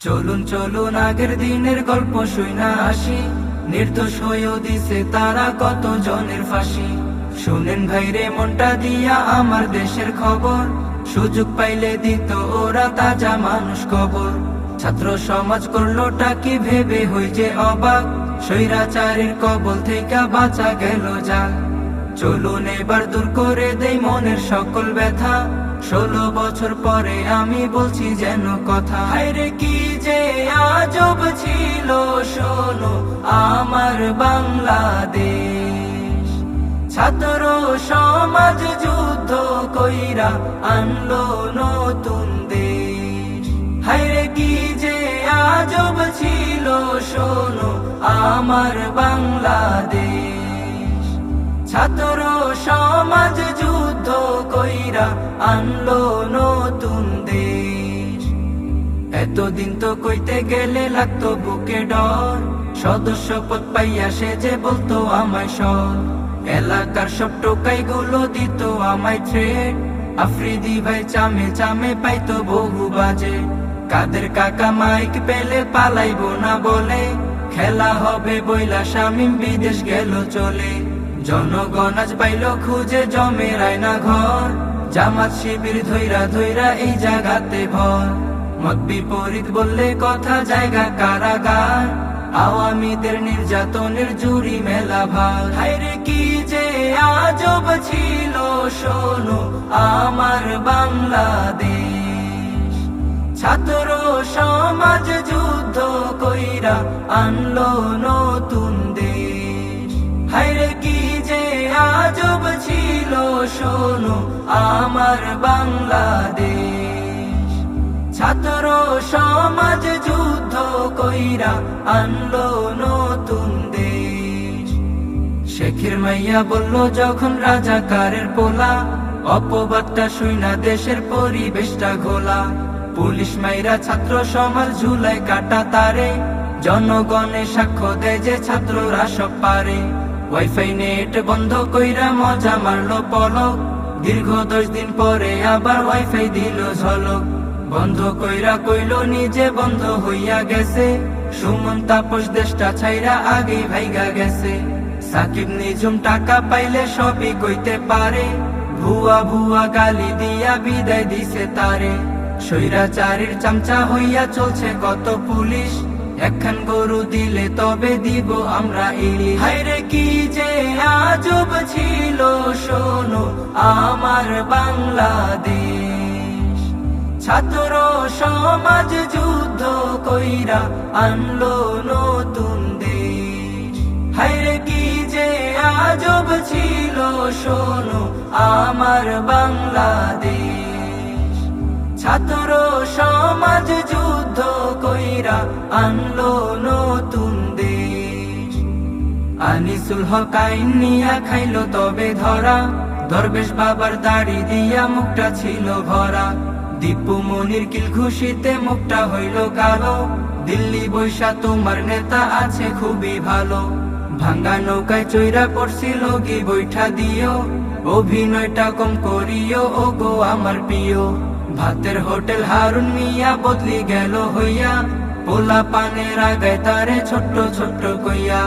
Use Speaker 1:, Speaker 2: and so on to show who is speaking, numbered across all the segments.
Speaker 1: চলুন চলুন আগের দিনের গল্প শুইনা আসি, নির্দোষ হয়েও দিছে তারা কত জনের ফাঁসি। শুনেন ভাইরে মনটা দিয়া আমার দেশের খবর, সুযোগ পাইলে দিত ওরা তাজা মানুষ কবর। ছাত্র সমাজ করলোটা কি ভেবে হই যে অবাক, স্বৈরাচারীর কবল থেকে বাঁচা গেল যাক। চলুন এবার দূর করে দেই মনের সকল ব্যথা, 16 বছর পরে আমি বলছি যেন কথা। হায়রে কি যে আজব ছিল শোনো আমার বাংলাদেশ, ছাত্র সমাজ যুদ্ধ কইরা আনলো নতুন দেশ। হায়রে কি যে আজব ছিল শোনো আমার বাংলাদেশ, ছাত্র সমাজ যুদ্ধ কইরা আনলো নতুন দেশ। এতদিন তো কইতে গেলে লাগতো বুকে ডর, সদস্য পদ পাইয়া সে যে বলতো আমায় সর। এলাকার সব টোকাই গুলো দিত আমায় থ্রেট, আফ্রিদি ভাই চামে চামে পাইতো বহু বাজে। কাদের কাকা মাইক পেলে পালাইবো না বলে, খেলা হবে বইলা শামিম বিদেশ গেল চলে। জনগণ আজ পাইল খুঁজে জমে রায়না ঘর, জামাত শিবির ধৈরা ধৈরা এই জায়গাতে ভর। মত বিপরীত বললে কথা জায়গা কারাগার, আওয়ামীদের নির্যাতনের জুড়ি মেলা ভার। হায়রে কি যে আজব ছিল শোনো আমার বাংলাদেশ, ছাত্র সমাজ যুদ্ধ কইরা আনলো নতুন দেশ। হায়রে কি যে আজব ছিল শোনো আমার বাংলাদেশ, ছাত্র সমাজ যুদ্ধ কইরা আনলো নতুন দেশ। শেখের মাইয়া বলল যখন রাজাকারের পোলা, অপবাদটা শুইনা দেশের পরিবেশটা ঘোলা। পুলিশ মাইরা ছাত্র সমাজ ঝুলাই কাটা তারে, জনগণে সাক্ষ্য দেয় যে ছাত্ররা সব পারে। ওয়াইফাই নেট বন্ধ কইরা মজা মারলো পলক, দীর্ঘ 10 দিন পরে আবার ওয়াইফাই দিল ঝলক। বন্ধ কইরা কইল নিজে বন্ধ হইয়া গেছে, সুমন তাপস দেশটা ছাইরা আগেই ভাইগা গেছে। সাকিব নিজুম টাকা পাইলে সবই কইতে পারে, ভুয়া ভুয়া গালি দিয়া বিদায় দিছে তারে। স্বৈরাচারীর চামচা হইয়া চলছে কত পুলিশ, একখান গরু দিলে তবে দিব আমরা ইলিশ। হায়রে কি যে আজব ছিল শোনো আমার বাংলাদেশ, ছাত্র সমাজ যুদ্ধ কইরা আনলো নতুন দেশ। হায়রে কি যে আজব ছিল শোনো আমার বাংলাদেশ, ছাত্র সমাজ যুদ্ধ কইরা আনলো নতুন দেশ। আনিসুল হক আইন নিয়া খাইলো তবে ধরা, দরবেশ বাবার দাড়ি দিয়া মুখটা ছিল ভরা। দীপু মনির কিল খুশিতে মুখটা হইল কালো, দিল্লি বৈশা তোমার নেতা আছে খুবই ভালো। ভাঙ্গা নৌকায় চৈরা পড়ছিল গি বৈঠা দিও, অভিনয়টা কম করিও ও গো আমার প্রিয়। ভাতের হোটেল হারুন মিয়া বদলি গেল হইয়া, পোলা পানের আগায় তারে ছোট্ট ছোট্ট কইয়া।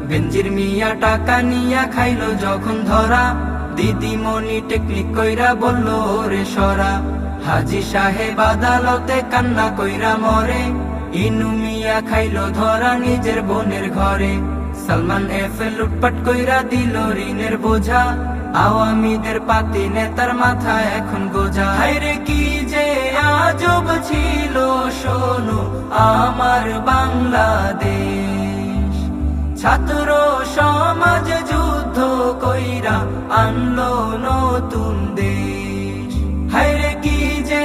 Speaker 1: বেঞ্জির মিয়া টাকা নিয়া খাইলো যখন ধরা, দিদিমণি টেকনিক কইরা বলল ওরে সরা। হাজি সাহেব আদালতে কান্না কইরা মরে, ইনু মিয়া খাইলো ধরা নিজের বোনের ঘরে। সালমান এফ লুটপাট কইরা দিল ঋণের বোঝা, আওয়ামীদের পাতি নেতার মাথা এখন গোজা। হায়রে কি যে আজব ছিল শোনো আমার বাংলাদেশ, ছাত্র সমাজ যুদ্ধ কইরা আনলো নতুন দেশ। হায়রে কি যে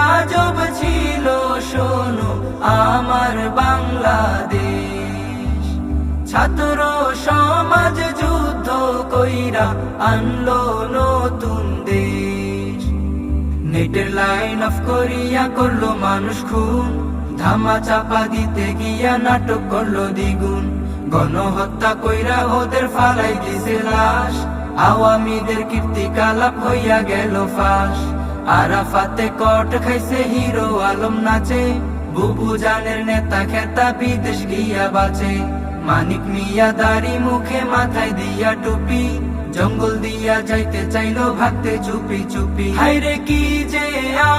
Speaker 1: আজব ছিল শোনো আমার বাংলাদেশ, ছাত্র সমাজ যুদ্ধ কইরা আনলো নতুন দেশ। নেটের লাইন অফ করিয়া করলো মানুষ খুন, ধামা চাপা দিতে গিয়া নাটক করলো দ্বিগুণ। গণহত্যা কইরা ওদের ফালাই দিছে লাশ, আওয়ামীদের কীর্তিকলাপ হইয়া গেল ফাঁস। আরাফাতে কট খাইছে হিরো আলম নাচে, বুবু জানের নেতা খেতা বিদেশ গিয়া বাঁচে, মানিক মিয়া দাড়ি মুখে মাথায় দিয়া টুপি, জঙ্গল দিয়া যাইতে চাইলো ভাগতে চুপি চুপি। হায়রে কি যে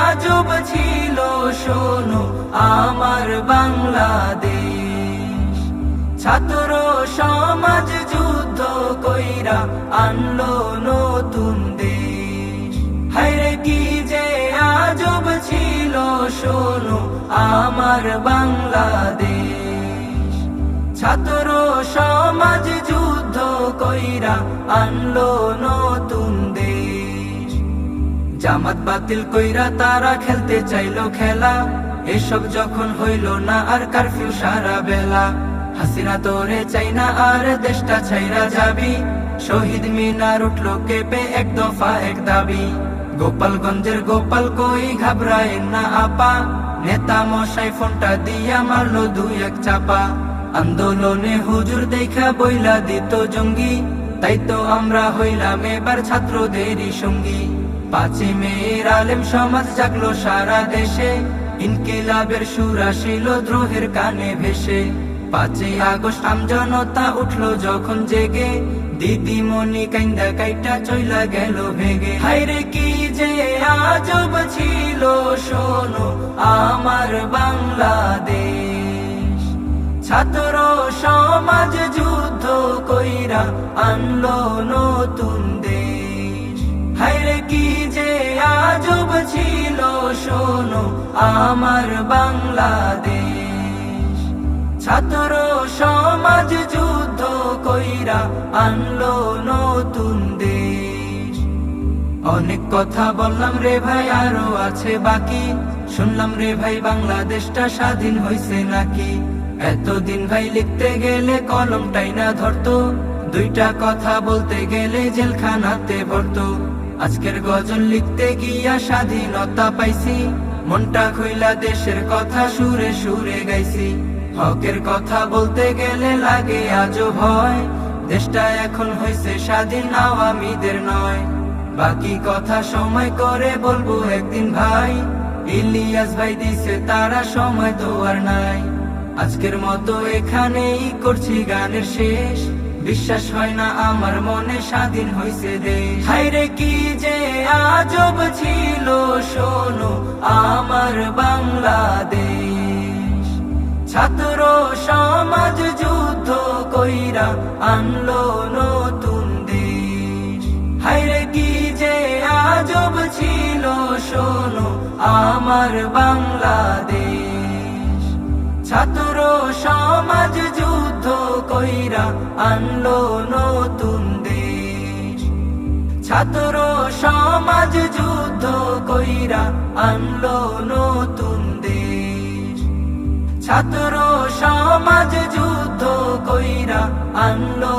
Speaker 1: আজব ছিল শোনো আমার বাংলাদেশ, ছাত্র সমাজ যুদ্ধ কইরা আনলো নতুন দেশ। হায়রে কি যে আজব ছিল শোনো আমার বাংলাদেশ, ছাত্র সমাজ যুদ্ধ কইরা আনলো নতুন দেশ। জামাত বাতিল কইরা তারা খেলতে চাইলো খেলা, এসব যখন হইল না আর কারফিউ সারা বেলা। হাসিনা তোরে চাই না আর দেশটা ছাইরা যাবি, শহীদ মিনার উঠলো কেঁপে এক দফা এক দাবি। গোপালগঞ্জের গোপাল কই ঘাবড়ায় না আপা, নেতা মশাই ফোনটা দিয়া মারলো দুই এক চাপা। আন্দোলনে হুজুর দেখা বইলা দিত জঙ্গি, তাই তো আমরা হইলাম এবার ছাত্রদেরই সঙ্গী। 5 মের আলেম সমাজ জাগলো সারা দেশে, ইনকিলাবের সুর আসিল দ্রোহের কানে ভেসে। 5 আগস্ট আমজনতা উঠলো যখন জেগে, দিদিমণি কাইন্দা কাইটা চইলা গেল ভেগে। হায়রে কি যে আজব ছিল শোনো আমার বাংলাদেশ, ছাত্র সমাজ যুদ্ধ কইরা আনলো নতুন দেশ। হায়রে কি যে আজব ছিল শোনো আমার বাংলাদেশ, ছাত্র সমাজ যুদ্ধ কইরা আনলো নতুন দেশ। অনেক কথা বললাম রে ভাই আরো আছে বাকি, শুনলাম রে ভাই বাংলাদেশটা স্বাধীন হইছে নাকি। এতদিন ভাই লিখতে গেলে কলমটাই না ধরতো, দুইটা কথা বলতে গেলে জেলখানাতে ভরতো। আজকের গজল লিখতে গিয়া স্বাধীনতা পাইছি, মনটা খুইলা দেশের কথা সুরে সুরে গাইছি। হকের কথা বলতে গেলে লাগে আজও ভয়, দেশটা এখন হইছে স্বাধীন আওয়ামীদের নয়। বাকি কথা সময় করে বলবো একদিন ভাই, ইলিয়াস ভাই দিছে তারা সময় তো আর নাই। আজকের মতো এখানেই করছি গানের শেষ, বিশ্বাস হয় না আমার মনে স্বাধীন হইছে দেশ। হায়রে কি যে আজব ছিল শোনো আমার বাংলাদেশ, ছাত্র সমাজ যুদ্ধ কইরা আনলো নতুন দেশ। হায়রে কি যে আজব ছিল শোনো আমার বাংলাদেশ, ছাত্র সমাজ যুদ্ধ কইরা আনলো নতুন দেশ। ছাত্র সমাজ যুদ্ধ কইরা আনলো নতুন দেশ, ছাত্র সমাজ যুদ্ধ কইরা আনলো